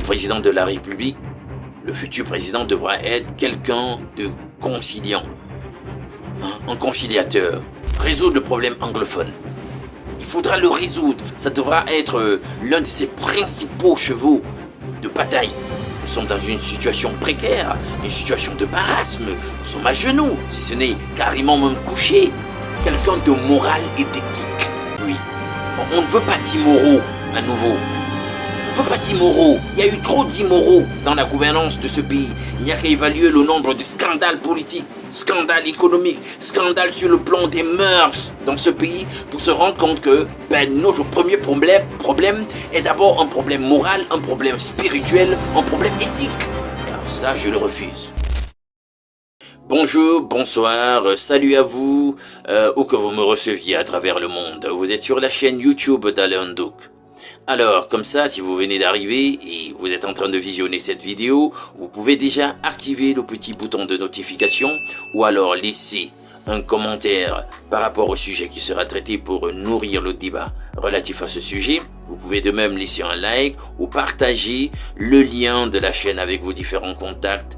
le président de la République, le futur président devra être quelqu'un de conciliant, un conciliateur, résoudre le problème anglophone. Il faudra le résoudre, ça devra être l'un de ses principaux chevaux de bataille. Nous sommes dans une situation précaire, une situation de marasme, nous sommes à genoux, si ce n'est carrément même couchés. Quelqu'un de moral et d'éthique, oui. On ne veut pas d'immoraux à nouveau. On ne veut pas d'immoraux. Il y a eu trop d'immoraux dans la gouvernance de ce pays. Il n'y a qu'à évaluer le nombre de scandales politiques, scandales économiques, scandales sur le plan des mœurs dans ce pays pour se rendre compte que notre premier problème est d'abord un problème moral, un problème spirituel, un problème éthique. Et alors ça, je le refuse. Bonjour, bonsoir, salut à vous, où que vous me receviez à travers le monde. Vous êtes sur la chaîne YouTube d'Alain Douk. Alors, comme ça, si vous venez d'arriver et vous êtes en train de visionner cette vidéo, vous pouvez déjà activer le petit bouton de notification ou alors laisser un commentaire par rapport au sujet qui sera traité pour nourrir le débat relatif à ce sujet. Vous pouvez de même laisser un like ou partager le lien de la chaîne avec vos différents contacts,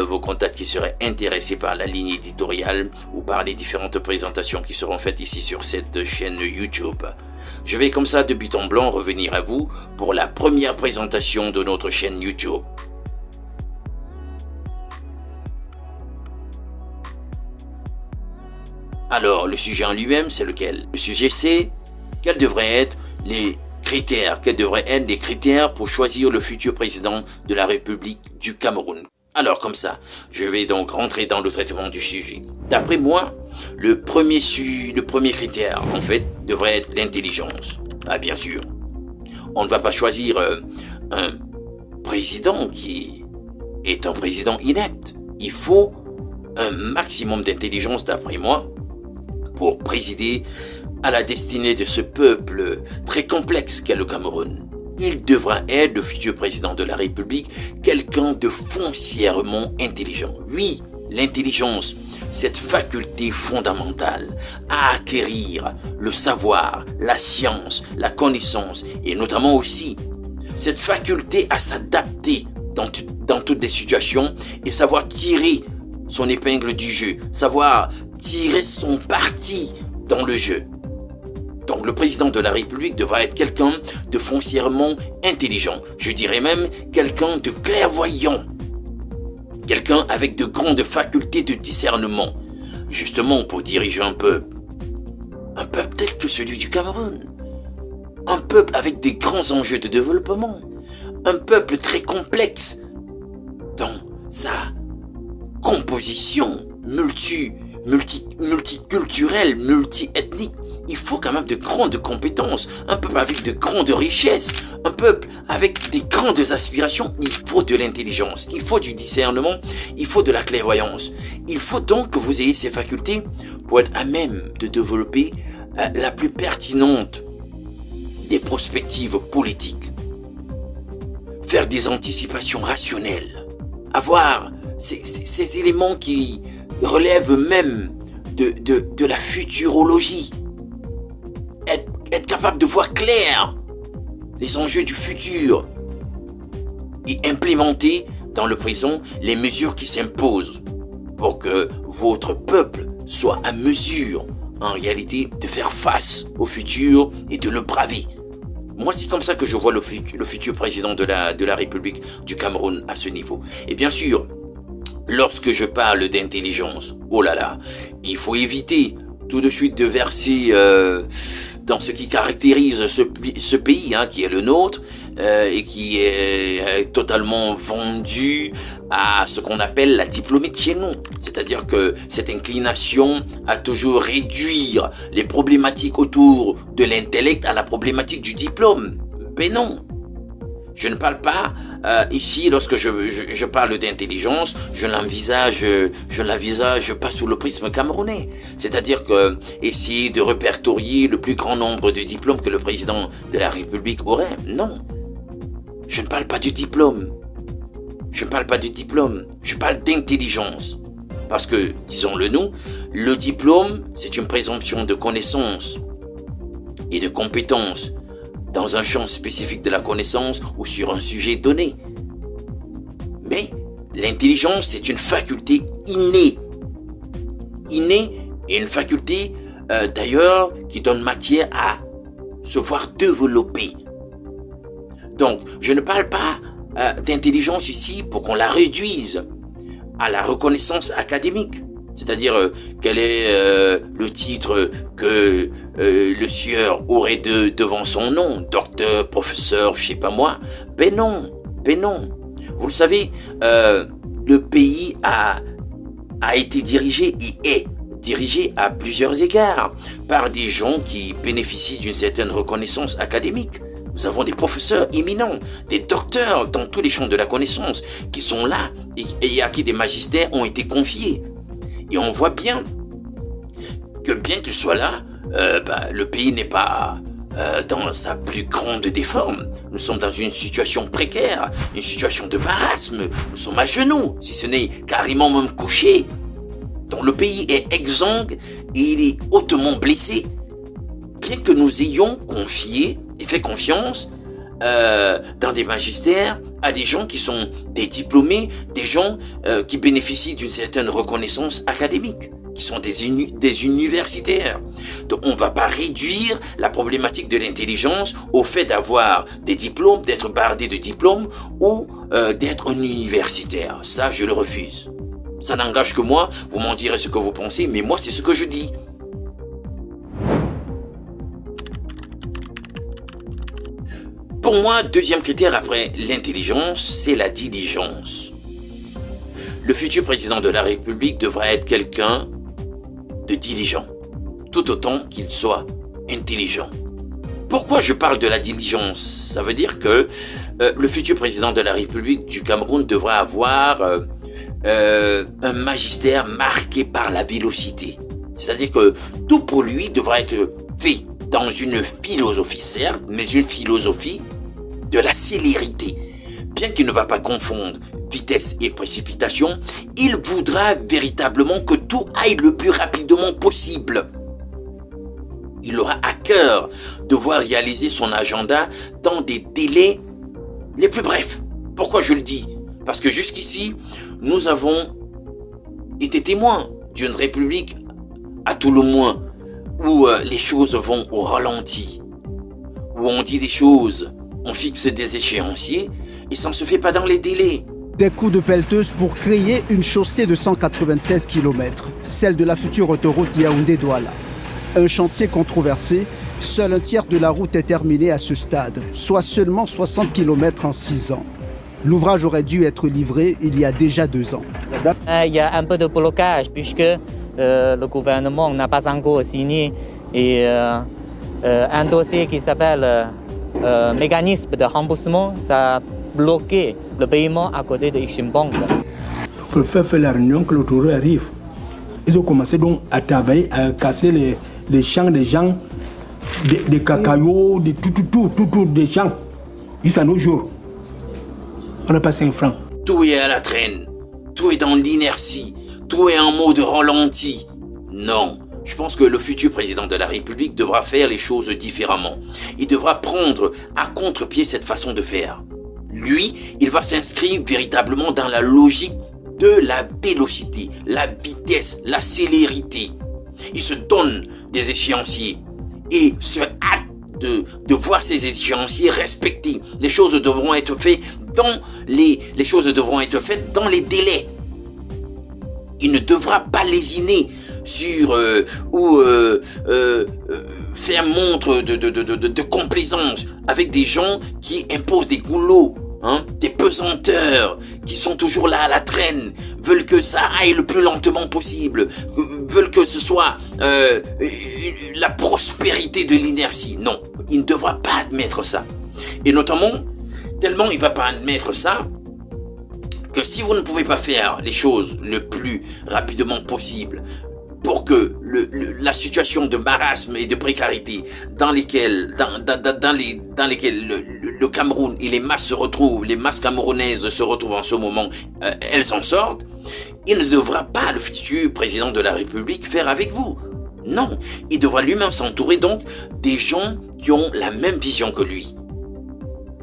vos contacts qui seraient intéressés par la ligne éditoriale ou par les différentes présentations qui seront faites ici sur cette chaîne YouTube. Je vais comme ça de but en blanc revenir à vous pour la première présentation de notre chaîne YouTube. Alors, le sujet en lui-même, c'est lequel? Le sujet, c'est quels devraient être les critères pour choisir le futur président de la République du Cameroun. Alors, comme ça, je vais donc rentrer dans le traitement du sujet. D'après moi, le premier critère, en fait, devrait être l'intelligence. Ah, bien sûr. On ne va pas choisir un président qui est un président inepte. Il faut un maximum d'intelligence, d'après moi, pour présider à la destinée de ce peuple très complexe qu'est le Cameroun. Il devra être le futur président de la République, quelqu'un de foncièrement intelligent. Oui, l'intelligence, cette faculté fondamentale à acquérir le savoir, la science, la connaissance et notamment aussi cette faculté à s'adapter dans toutes les situations et savoir tirer son épingle du jeu, savoir tirer son parti dans le jeu. Donc le président de la République devra être quelqu'un de foncièrement intelligent. Je dirais même quelqu'un de clairvoyant. Quelqu'un avec de grandes facultés de discernement. Justement pour diriger un peuple. Un peuple tel que celui du Cameroun. Un peuple avec des grands enjeux de développement. Un peuple très complexe dans sa composition multiculturelle, multi-ethnique. Il faut quand même de grandes compétences, un peuple avec de grandes richesses, un peuple avec des grandes aspirations. Il faut de l'intelligence, il faut du discernement, il faut de la clairvoyance. Il faut donc que vous ayez ces facultés pour être à même de développer la plus pertinente des perspectives politiques. Faire des anticipations rationnelles, avoir ces éléments qui relèvent même de la futurologie. Être capable de voir clair les enjeux du futur et implémenter dans le présent les mesures qui s'imposent pour que votre peuple soit à mesure en réalité de faire face au futur et de le braver. Moi, c'est comme ça que je vois le futur président de la République du Cameroun à ce niveau. Et bien sûr, lorsque je parle d'intelligence, oh là là, il faut éviter tout de suite de verser dans ce qui caractérise ce pays qui est le nôtre et qui est totalement vendu à ce qu'on appelle la diplômée de chez nous. C'est-à-dire que cette inclination à toujours réduire les problématiques autour de l'intellect à la problématique du diplôme. Ben non. Je ne parle pas ici, lorsque je parle d'intelligence, je ne l'envisage pas sous le prisme camerounais. C'est-à-dire que essayer de répertorier le plus grand nombre de diplômes que le président de la République aurait, non. Je ne parle pas du diplôme. Je parle d'intelligence. Parce que, disons-le nous, le diplôme, c'est une présomption de connaissance et de compétence dans un champ spécifique de la connaissance ou sur un sujet donné. Mais l'intelligence, c'est une faculté innée. Innée et une faculté d'ailleurs qui donne matière à se voir développer. Donc, je ne parle pas d'intelligence ici pour qu'on la réduise à la reconnaissance académique. C'est-à-dire, quel est le titre que le sieur aurait devant son nom, docteur, professeur, je sais pas moi. Ben non. Vous le savez, le pays a été dirigé et est dirigé à plusieurs égards par des gens qui bénéficient d'une certaine reconnaissance académique. Nous avons des professeurs éminents, des docteurs dans tous les champs de la connaissance qui sont là et à qui des magistères ont été confiés. Et on voit bien que bien qu'il soit là, le pays n'est pas dans sa plus grande des formes. Nous sommes dans une situation précaire, une situation de marasme. Nous sommes à genoux, si ce n'est carrément même couchés. Donc le pays est exsangue et il est hautement blessé. Bien que nous ayons confié et fait confiance dans des magistères à des gens qui sont des diplômés, des gens qui bénéficient d'une certaine reconnaissance académique, qui sont des universitaires. Donc on ne va pas réduire la problématique de l'intelligence au fait d'avoir des diplômes, d'être bardé de diplômes ou d'être un universitaire. Ça, je le refuse. Ça n'engage que moi, vous m'en direz ce que vous pensez, mais moi c'est ce que je dis. Pour moi, deuxième critère après l'intelligence, c'est la diligence. Le futur président de la République devra être quelqu'un de diligent, tout autant qu'il soit intelligent. Pourquoi je parle de la diligence? Ça veut dire que le futur président de la République du Cameroun devra avoir un magistère marqué par la vélocité. C'est-à-dire que tout pour lui devra être fait dans une philosophie, certes, mais une philosophie de la célérité. Bien qu'il ne va pas confondre vitesse et précipitation, il voudra véritablement que tout aille le plus rapidement possible. Il aura à cœur de voir réaliser son agenda dans des délais les plus brefs. Pourquoi je le dis? Parce que jusqu'ici, nous avons été témoins d'une république, à tout le moins, où les choses vont au ralenti, où on dit des choses, on fixe des échéanciers et ça ne se fait pas dans les délais. Des coups de pelleteuse pour créer une chaussée de 196 km, celle de la future autoroute Yaoundé-Douala. Un chantier controversé, seul un tiers de la route est terminé à ce stade, soit seulement 60 km en 6 ans. L'ouvrage aurait dû être livré il y a déjà 2 ans. Il y a un peu de blocage puisque le gouvernement n'a pas encore signé un dossier qui s'appelle mécanisme de remboursement. Ça a bloqué le paiement à côté de Exim Bank. Pour faire la réunion que l'autoroute arrive, ils ont commencé donc à travailler, à casser les champs des gens, des cacao, tout des champs. Jusqu'à nos jours, on n'a pas 5 francs. Tout est à la traîne, tout est dans l'inertie, tout est en mode ralenti. Non, je pense que le futur président de la République devra faire les choses différemment. Il devra prendre à contre-pied cette façon de faire. Lui, il va s'inscrire véritablement dans la logique de la vélocité, la vitesse, la célérité. Il se donne des échéanciers et se hâte de voir ces échéanciers respectés. Les choses devront être faites dans les choses devront être faites dans les délais. Il ne devra pas lésiner sur faire montre de complaisance avec des gens qui imposent des goulots, des pesanteurs, qui sont toujours là à la traîne, veulent que ça aille le plus lentement possible, veulent que ce soit la prospérité de l'inertie. Non, il ne devra pas admettre ça. Et notamment, tellement il ne va pas admettre ça, que si vous ne pouvez pas faire les choses le plus rapidement possible pour que la situation de marasme et de précarité dans lesquelles le Cameroun et les masses se retrouvent, les masses camerounaises se retrouvent en ce moment, elles en sortent, il ne devra pas, le futur président de la République, faire avec vous. Non, il devra lui-même s'entourer donc des gens qui ont la même vision que lui.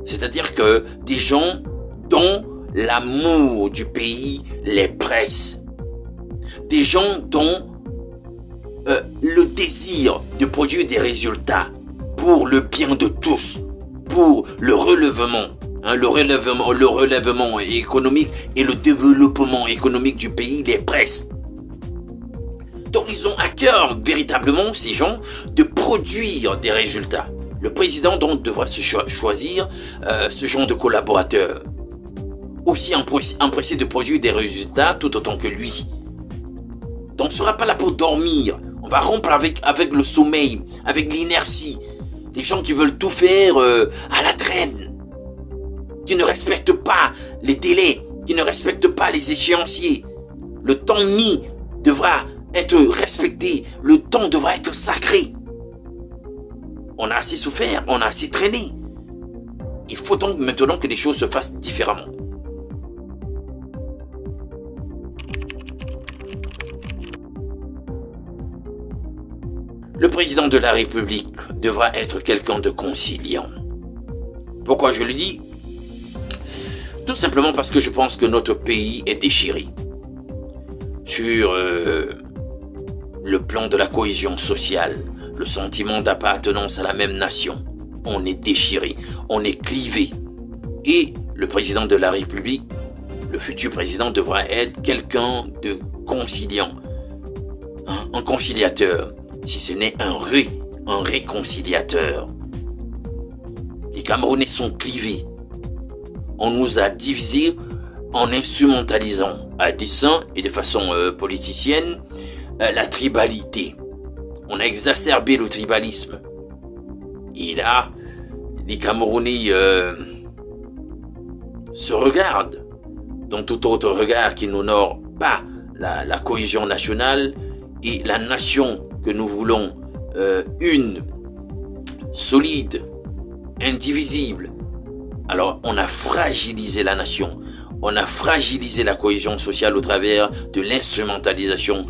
C'est-à-dire que des gens dont l'amour du pays les presse. Des gens dont le désir de produire des résultats pour le bien de tous, pour le relèvement, le relèvement économique et le développement économique du pays les presse. Donc ils ont à cœur véritablement, ces gens, de produire des résultats. Le président donc devra se choisir ce genre de collaborateurs, aussi empressé de produire des résultats tout autant que lui. Donc on ne sera pas là pour dormir. On va rompre avec le sommeil, avec l'inertie. Des gens qui veulent tout faire à la traîne, qui ne respectent pas les délais, qui ne respectent pas les échéanciers. Le temps mis devra être respecté, le temps devra être sacré. On a assez souffert, on a assez traîné. Il faut donc maintenant que les choses se fassent différemment. Le président de la République devra être quelqu'un de conciliant. Pourquoi je le dis? Tout simplement parce que je pense que notre pays est déchiré. Sur le plan de la cohésion sociale, le sentiment d'appartenance à la même nation, on est déchiré, on est clivé. Et le président de la République, le futur président, devra être quelqu'un de conciliant, un conciliateur, si ce n'est un réconciliateur. Les Camerounais sont clivés. On nous a divisés en instrumentalisant à dessein et de façon politicienne la tribalité. On a exacerbé le tribalisme. Et là, les Camerounais se regardent dans tout autre regard qui n'honore pas la cohésion nationale et la nation que nous voulons une, solide, indivisible. Alors on a fragilisé la nation, on a fragilisé la cohésion sociale au travers de l'instrumentalisation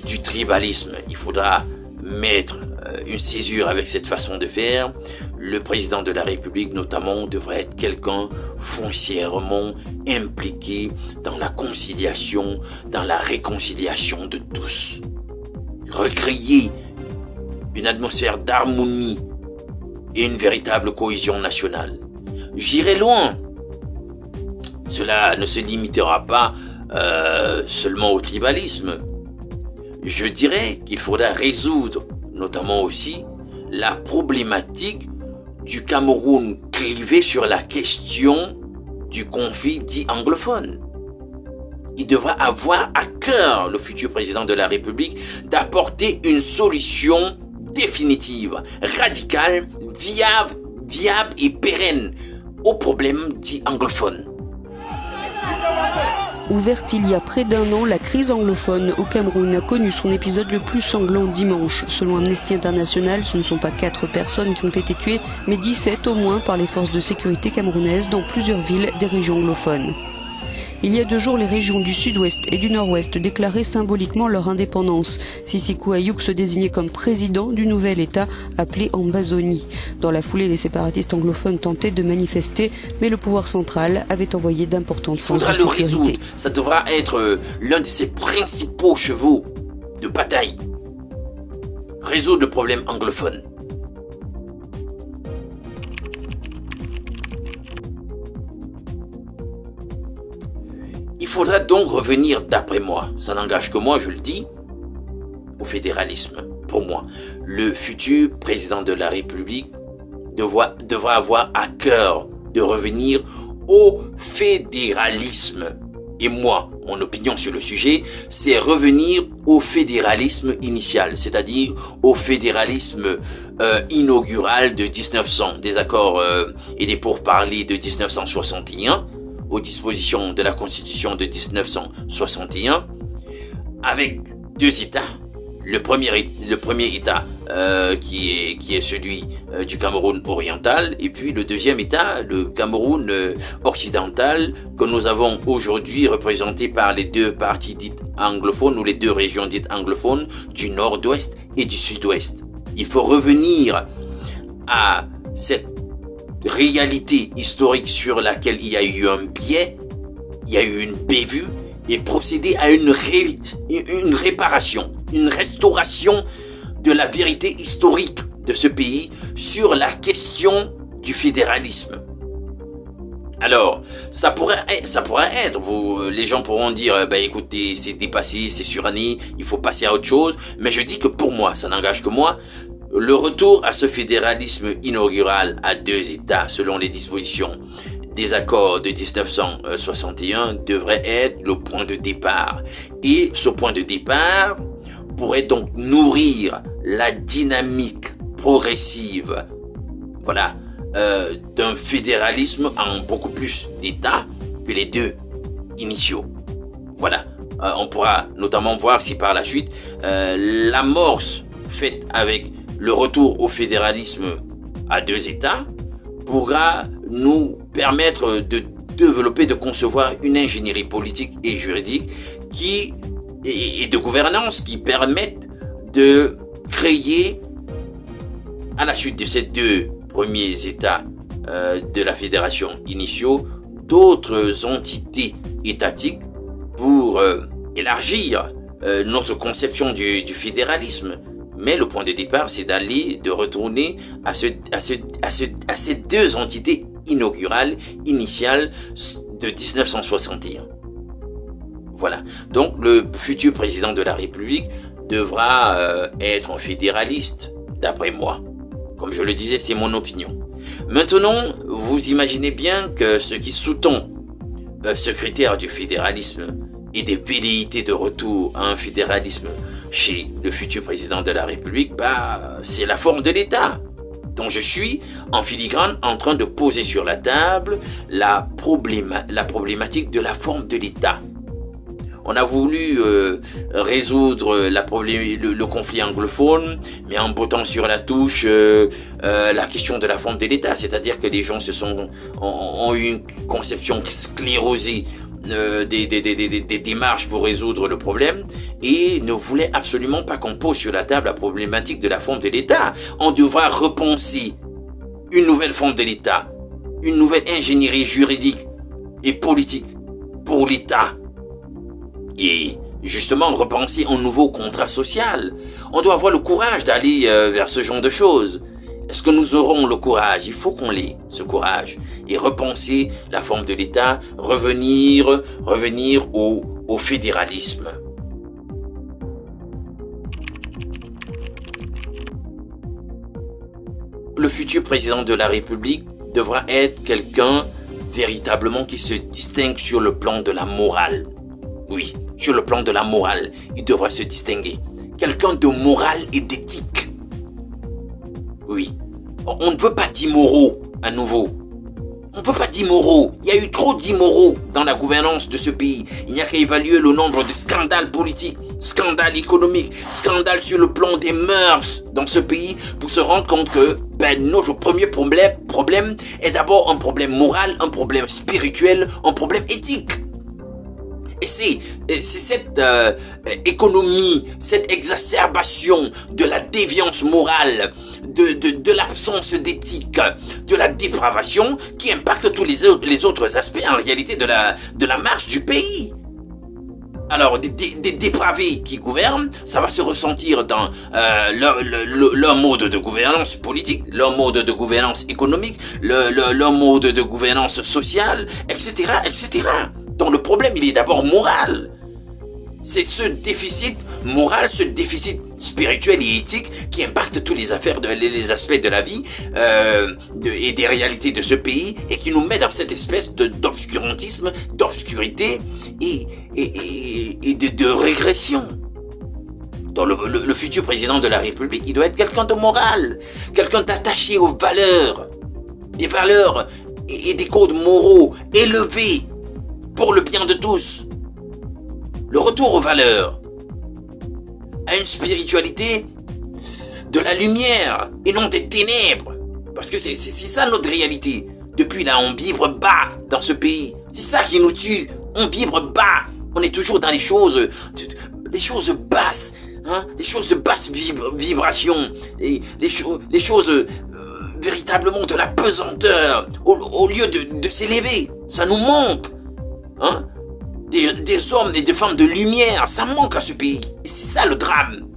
du tribalisme. Il faudra mettre une césure avec cette façon de faire. Le président de la République notamment devrait être quelqu'un foncièrement impliqué dans la conciliation, dans la réconciliation de tous. Recréer une atmosphère d'harmonie et une véritable cohésion nationale. J'irai loin. Cela ne se limitera pas seulement au tribalisme. Je dirais qu'il faudra résoudre, notamment aussi, la problématique du Cameroun clivé sur la question du conflit dit anglophone. Il devra avoir à cœur, le futur président de la République, d'apporter une solution définitive, radicale, viable et pérenne au problème dit anglophone. Ouverte il y a près d'un an, la crise anglophone au Cameroun a connu son épisode le plus sanglant dimanche. Selon Amnesty International, ce ne sont pas 4 personnes qui ont été tuées, mais 17 au moins par les forces de sécurité camerounaises dans plusieurs villes des régions anglophones. Il y a 2 jours, les régions du sud-ouest et du nord-ouest déclaraient symboliquement leur indépendance. Sissi Kouayouk se désignait comme président du nouvel État appelé Ambazonie. Dans la foulée, les séparatistes anglophones tentaient de manifester, mais le pouvoir central avait envoyé d'importantes forces de sécurité. Il faudra le résoudre. Ça devra être l'un de ses principaux chevaux de bataille. Résoudre le problème anglophone. Il faudra donc revenir, d'après moi, ça n'engage que moi, je le dis, au fédéralisme. Pour moi, le futur président de la République devra avoir à cœur de revenir au fédéralisme. Et moi, mon opinion sur le sujet, c'est revenir au fédéralisme initial, c'est-à-dire au fédéralisme inaugural de 1900, des accords et des pourparlers de 1961, aux dispositions de la Constitution de 1961, avec 2 États, le premier État qui est celui du Cameroun oriental, et puis le deuxième État, le Cameroun occidental, que nous avons aujourd'hui représenté par les deux parties dites anglophones ou les deux régions dites anglophones du nord-ouest et du sud-ouest. Il faut revenir à cette réalité historique sur laquelle il y a eu un biais, il y a eu une bévue, et procéder à une réparation, une restauration de la vérité historique de ce pays sur la question du fédéralisme. Alors, ça pourrait être, les gens pourront dire, écoutez, c'est dépassé, c'est suranné, il faut passer à autre chose, mais je dis que pour moi, ça n'engage que moi, le retour à ce fédéralisme inaugural à 2 États, selon les dispositions des accords de 1961, devrait être le point de départ. Et ce point de départ pourrait donc nourrir la dynamique progressive, d'un fédéralisme en beaucoup plus d'États que les 2 initiaux. On pourra notamment voir si par la suite l'amorce faite avec le retour au fédéralisme à 2 États pourra nous permettre de développer, de concevoir une ingénierie politique et juridique et de gouvernance qui permettent de créer, à la suite de ces 2 premiers États de la fédération initiaux, d'autres entités étatiques pour élargir notre conception du fédéralisme. Mais le point de départ, c'est de retourner à ces 2 entités inaugurales, initiales de 1961. Donc le futur président de la République devra être un fédéraliste, d'après moi. Comme je le disais, c'est mon opinion. Maintenant, vous imaginez bien que ce qui sous-tend ce critère du fédéralisme et des velléités de retour à un fédéralisme chez le futur président de la République, c'est la forme de l'État, dont je suis en filigrane en train de poser sur la table la problématique de la forme de l'État. On a voulu résoudre le conflit anglophone, mais en bottant sur la touche la question de la forme de l'État, c'est-à-dire que les gens ont eu une conception sclérosée des démarches pour résoudre le problème et ne voulait absolument pas qu'on pose sur la table la problématique de la forme de l'État. On devra repenser une nouvelle forme de l'État, une nouvelle ingénierie juridique et politique pour l'État et justement repenser un nouveau contrat social. On doit avoir le courage d'aller vers ce genre de choses. Est-ce que nous aurons le courage? Il faut qu'on l'ait, ce courage, et repenser la forme de l'État, revenir au fédéralisme. Le futur président de la République devra être quelqu'un véritablement qui se distingue sur le plan de la morale. Oui, sur le plan de la morale, il devra se distinguer. Quelqu'un de moral et d'éthique. Oui, on ne veut pas d'immoraux à nouveau. On ne veut pas d'immoraux. Il y a eu trop d'immoraux dans la gouvernance de ce pays. Il n'y a qu'à évaluer le nombre de scandales politiques, scandales économiques, scandales sur le plan des mœurs dans ce pays pour se rendre compte que notre premier problème est d'abord un problème moral, un problème spirituel, un problème éthique. Et c'est cette économie, cette exacerbation de la déviance morale, de l'absence d'éthique, de la dépravation qui impacte tous les autres aspects en réalité de la marche du pays. Alors, des dépravés qui gouvernent, ça va se ressentir dans leur mode de gouvernance politique, leur mode de gouvernance économique, leur mode de gouvernance sociale, etc., etc. Donc le problème, il est d'abord moral. C'est ce déficit moral, ce déficit spirituel et éthique qui impacte tous les aspects de la vie et des réalités de ce pays et qui nous met dans cette espèce d'obscurantisme, d'obscurité et de régression. Donc le futur président de la République, il doit être quelqu'un de moral, quelqu'un d'attaché aux valeurs, des valeurs et des codes moraux élevés pour le bien de tous. Le retour aux valeurs. à une spiritualité de la lumière et non des ténèbres. Parce que c'est ça notre réalité. Depuis là, on vibre bas dans ce pays. C'est ça qui nous tue. On vibre bas. On est toujours dans les choses basses, hein, des choses de basse vibration, les choses véritablement de la pesanteur, au lieu de s'élever. Ça nous manque, hein, des hommes et des femmes de lumière, ça manque à ce pays. Et c'est ça le drame.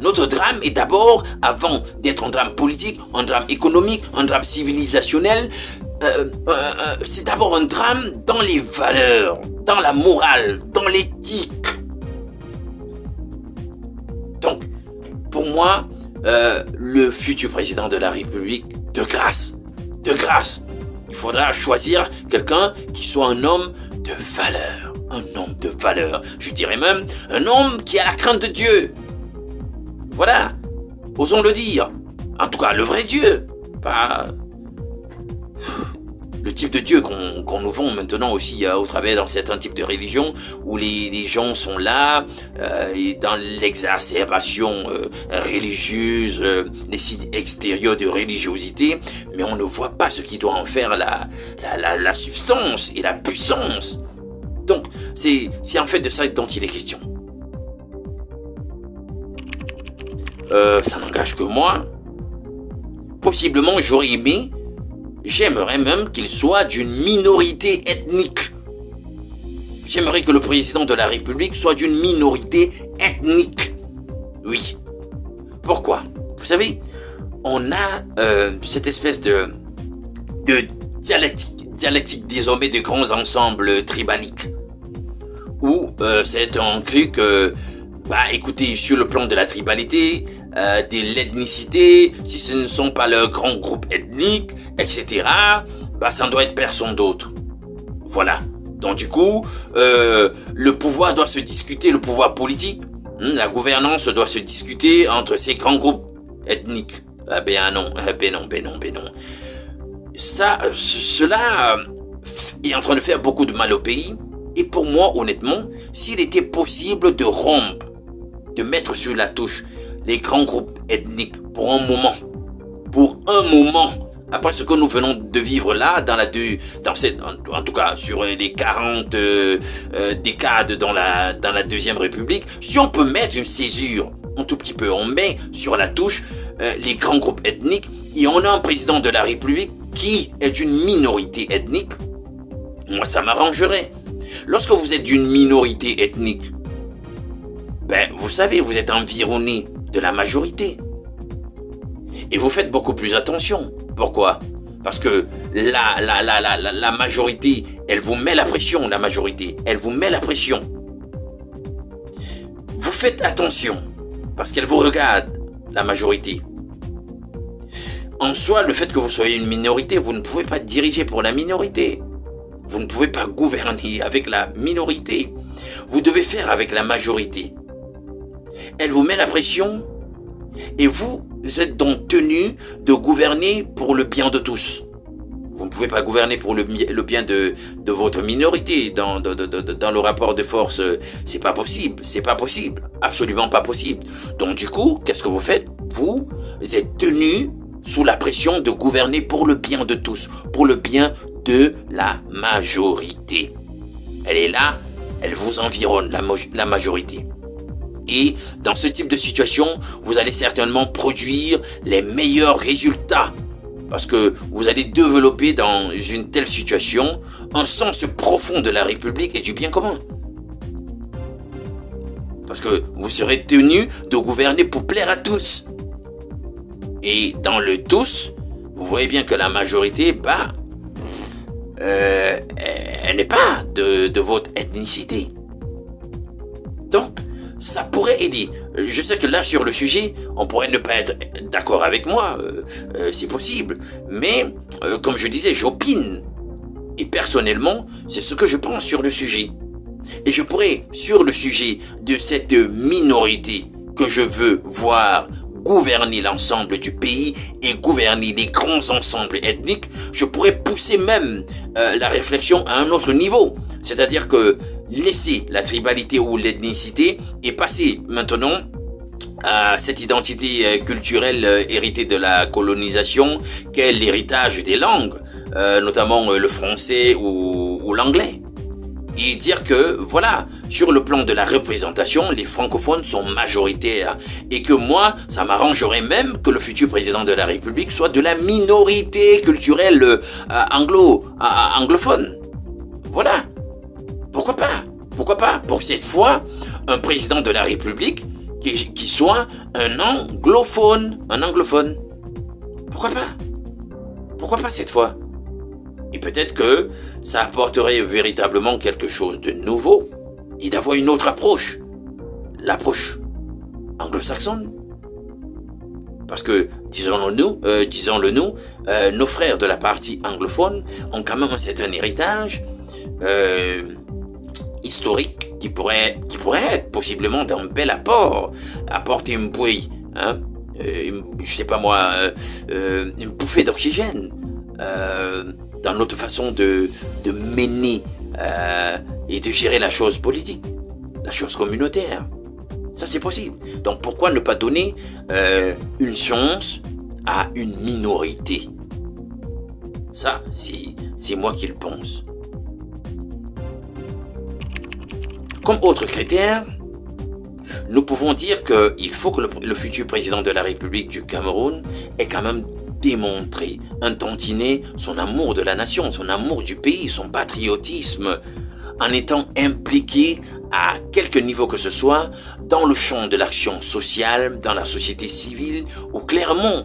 Notre drame est d'abord, avant d'être un drame politique, un drame économique, un drame civilisationnel, c'est d'abord un drame dans les valeurs, dans la morale, dans l'éthique. Donc, pour moi, le futur président de la République, de grâce, il faudra choisir quelqu'un qui soit un homme de valeur, je dirais même un homme qui a la crainte de Dieu. Voilà, osons le dire. En tout cas, le vrai Dieu, pas le type de Dieu qu'on nous vend maintenant aussi au travers dans certains types de religions où les gens sont là et dans l'exacerbation religieuse, les signes extérieurs de religiosité, mais on ne voit pas ce qui doit en faire la substance et la puissance. Donc, c'est en fait de ça dont il est question. Ça n'engage que moi. Possiblement, j'aimerais même qu'il soit d'une minorité ethnique. J'aimerais que le président de la République soit d'une minorité ethnique. Oui. Pourquoi? Vous savez, on a cette espèce de dialectique désormais de grands ensembles tribaliques. Où c'est un truc... écoutez, sur le plan de la tribalité, de l'ethnicité, si ce ne sont pas leurs grands groupes ethniques, etc., ça ne doit être personne d'autre. Voilà. Donc du coup, le pouvoir doit se discuter, le pouvoir politique, la gouvernance doit se discuter entre ces grands groupes ethniques. Non. Cela est en train de faire beaucoup de mal au pays. Et pour moi, honnêtement, s'il était possible de rompre, de mettre sur la touche les grands groupes ethniques pour un moment, après ce que nous venons de vivre là, en tout cas sur les 40 décades dans la Deuxième République, si on peut mettre une césure, un tout petit peu, on met sur la touche les grands groupes ethniques et on a un président de la République qui est d'une minorité ethnique, moi ça m'arrangerait. Lorsque vous êtes d'une minorité ethnique, vous savez, vous êtes environné de la majorité. Et vous faites beaucoup plus attention. Pourquoi? Parce que la majorité, elle vous met la pression, Vous faites attention, parce qu'elle vous regarde, la majorité. En soi, le fait que vous soyez une minorité, vous ne pouvez pas diriger pour la minorité. Vous ne pouvez pas gouverner avec la minorité. Vous devez faire avec la majorité. Elle vous met la pression et vous êtes donc tenu de gouverner pour le bien de tous. Vous ne pouvez pas gouverner pour le bien de votre minorité dans le rapport de force. C'est pas possible, absolument pas possible. Donc du coup, qu'est-ce que vous faites? Vous êtes tenu sous la pression de gouverner pour le bien de tous, pour le bien de la majorité. Elle est là, elle vous environne, la majorité. Et dans ce type de situation, vous allez certainement produire les meilleurs résultats. Parce que vous allez développer dans une telle situation un sens profond de la République et du bien commun. Parce que vous serez tenu de gouverner pour plaire à tous. Et dans le tous, vous voyez bien que la majorité, elle n'est pas de votre ethnicité. Donc, ça pourrait aider. Je sais que là, sur le sujet, on pourrait ne pas être d'accord avec moi. C'est possible. Mais, comme je disais, j'opine. Et personnellement, c'est ce que je pense sur le sujet. Et je pourrais, sur le sujet de cette minorité que je veux voir gouverner l'ensemble du pays et gouverner les grands ensembles ethniques, je pourrais pousser même la réflexion à un autre niveau. C'est-à-dire que laisser la tribalité ou l'ethnicité et passer maintenant à cette identité culturelle héritée de la colonisation qu'est l'héritage des langues, notamment le français ou l'anglais. Et dire que, voilà, sur le plan de la représentation, les francophones sont majoritaires. Et que moi, ça m'arrangerait même que le futur président de la République soit de la minorité culturelle anglophone. Voilà. Pourquoi pas? Pourquoi pas, pour cette fois, un président de la République qui soit un anglophone. Pourquoi pas? Pourquoi pas cette fois? Et peut-être que ça apporterait véritablement quelque chose de nouveau et d'avoir une autre approche. L'approche anglo-saxonne. Parce que, disons-le nous, nos frères de la partie anglophone ont quand même un certain héritage historique qui pourrait être possiblement d'un bel apport, apporter une bouée, une bouffée d'oxygène dans notre façon de mener et de gérer la chose politique, la chose communautaire. Ça, c'est possible. Donc, pourquoi ne pas donner une chance à une minorité? Ça, c'est moi qui le pense. Comme autre critère, nous pouvons dire qu'il faut que le futur président de la République du Cameroun ait quand même démontré un tantinet son amour de la nation, son amour du pays, son patriotisme, en étant impliqué à quelque niveau que ce soit dans le champ de l'action sociale, dans la société civile ou clairement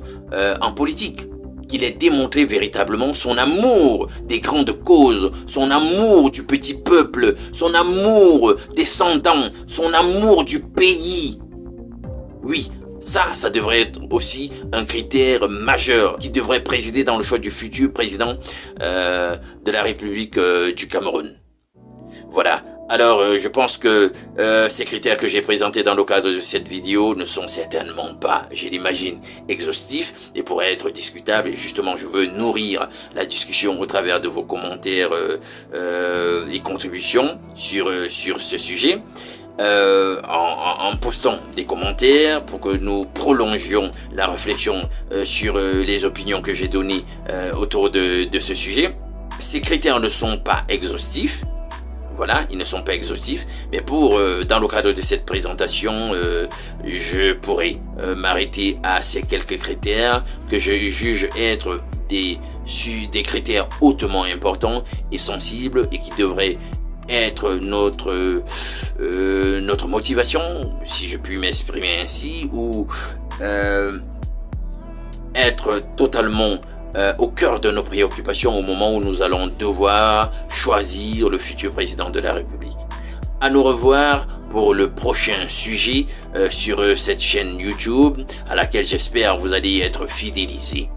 en politique. Qu'il ait démontré véritablement son amour des grandes causes, son amour du petit peuple, son amour descendant, son amour du pays. Oui, ça devrait être aussi un critère majeur qui devrait présider dans le choix du futur président de la République du Cameroun. Voilà. Alors, je pense que ces critères que j'ai présentés dans le cadre de cette vidéo ne sont certainement pas, je l'imagine, exhaustifs et pourraient être discutables. Et justement, je veux nourrir la discussion au travers de vos commentaires et contributions sur ce sujet. En postant des commentaires pour que nous prolongions la réflexion sur les opinions que j'ai données autour de ce sujet. Ces critères ne sont pas exhaustifs. Voilà, ils ne sont pas exhaustifs, mais dans le cadre de cette présentation, je pourrais m'arrêter à ces quelques critères que je juge être des critères hautement importants et sensibles et qui devraient être notre motivation, si je puis m'exprimer ainsi, ou être totalement au cœur de nos préoccupations au moment où nous allons devoir choisir le futur président de la République. À nous revoir pour le prochain sujet sur cette chaîne YouTube à laquelle j'espère vous allez être fidélisés.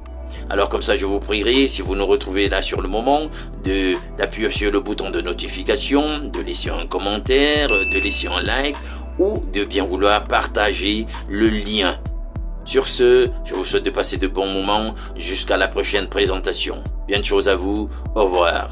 Alors comme ça, je vous prierai, si vous nous retrouvez là sur le moment, d'appuyer sur le bouton de notification, de laisser un commentaire, de laisser un like ou de bien vouloir partager le lien. Sur ce, je vous souhaite de passer de bons moments jusqu'à la prochaine présentation. Bien de choses à vous, au revoir.